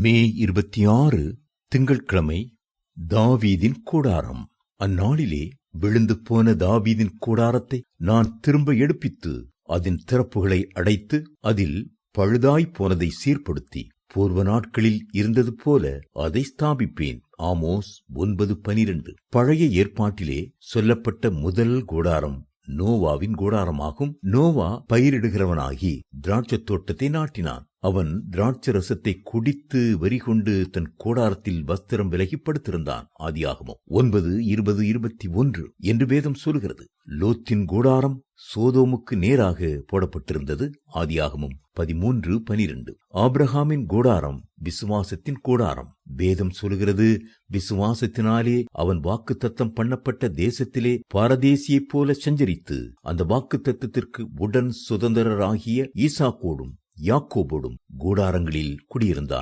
மே 26 திங்கட்கிழமை. தாவீதின் கூடாரம். அந்நாளிலே விழுந்து போன தாவீதின் கூடாரத்தை நான் திரும்ப எடுப்பித்து அதன் திறப்புகளை அடைத்து அதில் பழுதாய் போனதை சீர்படுத்தி பூர்வ நாட்களில் இருந்தது போல அதை ஸ்தாபிப்பேன். ஆமோஸ் 9:12. பழைய ஏற்பாட்டிலே சொல்லப்பட்ட முதல் கூடாரம் நோவாவின் கூடாரமாகும். நோவா பயிரிடுகிறவனாகி திராட்சத் தோட்டத்தை நாட்டினான். அவன் திராட்சை ரசத்தை குடித்து வரிகொண்டு தன் கூடாரத்தில் வஸ்திரம் விலகி படுத்திருந்தான். ஆதியாகமம் 9:20-21 என்று வேதம் சொல்கிறது. லோத்தின் கூடாரம் சோதோமுக்கு நேராக போடப்பட்டிருந்தது. ஆதியாகமம் 13:12. ஆபிரகாமின் கூடாரம் விசுவாசத்தின் கூடாரம். வேதம் சொல்கிறது, விசுவாசத்தினாலே அவன் வாக்குத்தத்தம் பண்ணப்பட்ட தேசத்திலே பாரதேசியைப் போல சஞ்சரித்து அந்த வாக்குத்தத்தத்திற்கு உடன் சுதந்திரராகிய ஈசாக்கோடும் யாக்கோபோடும் கூடாரங்களில் குடியிருந்தான்.